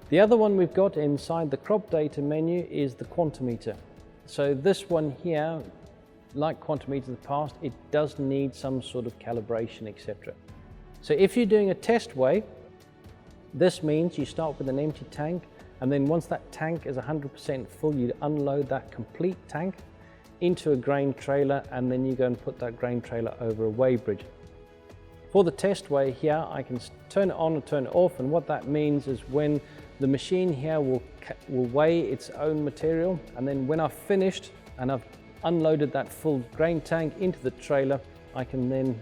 The other one we've got inside the crop data menu is the quantimeter. So this one here, like quantimeter in the past, it does need some sort of calibration, etc. So if you're doing a test weigh, this means you start with an empty tank, and then once that tank is 100% full, you unload that complete tank into a grain trailer, and then you go and put that grain trailer over a weigh bridge. For the test weigh here, I can turn it on and turn it off, and what that means is when the machine here will weigh its own material, and then when I've finished and I've unloaded that full grain tank into the trailer, I can then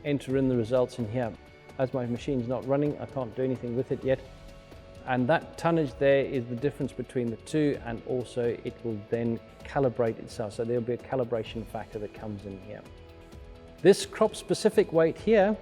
enter in the results in here. As my machine's not running, I can't do anything with it yet. And that tonnage there is the difference between the two, and also it will then calibrate itself. So there'll be a calibration factor that comes in here. This crop specific weight here,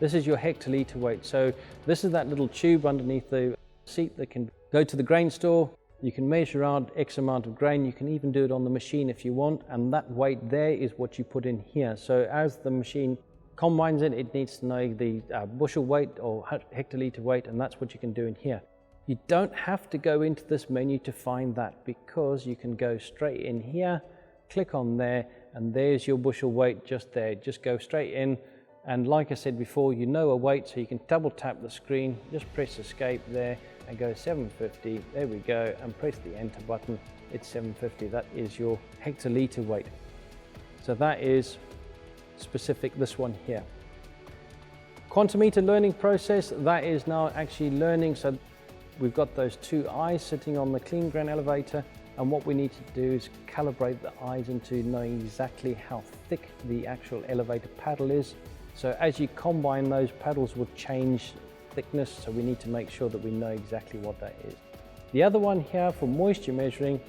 this is your hectolitre weight. So this is that little tube underneath the seat that can go to the grain store. You can measure out X amount of grain. You can even do it on the machine if you want. And that weight there is what you put in here. So as the machine combines it, it needs to know the bushel weight or hectolitre weight, and that's what you can do in here. You don't have to go into this menu to find that, because you can go straight in here, click on there, and there's your bushel weight just there. Just go straight in, and like I said before, you know a weight, so you can double tap the screen, just press escape there and go 750, there we go, and press the enter button. It's 750, that is your hectolitre weight. So that is specific, this one here. Quantimeter learning process, that is now actually learning. So we've got those two eyes sitting on the clean grain elevator, and what we need to do is calibrate the eyes into knowing exactly how thick the actual elevator paddle is. So as you combine, those paddles will change thickness, so we need to make sure that we know exactly what that is. The other one here for moisture measuring,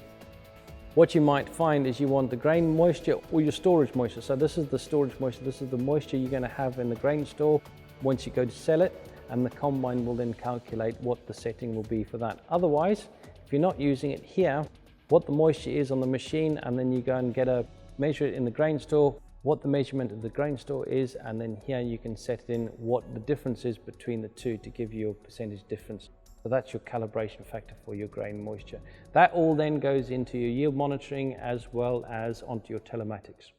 what you might find is you want the grain moisture or your storage moisture. So this is the storage moisture, this is the moisture you're going to have in the grain store once you go to sell it, and the combine will then calculate what the setting will be for that. Otherwise, if you're not using it here, what the moisture is on the machine, and then you go and measure it in the grain store, what the measurement of the grain store is, and then here you can set in what the difference is between the two to give you a percentage difference. So that's your calibration factor for your grain moisture. That all then goes into your yield monitoring as well as onto your telematics.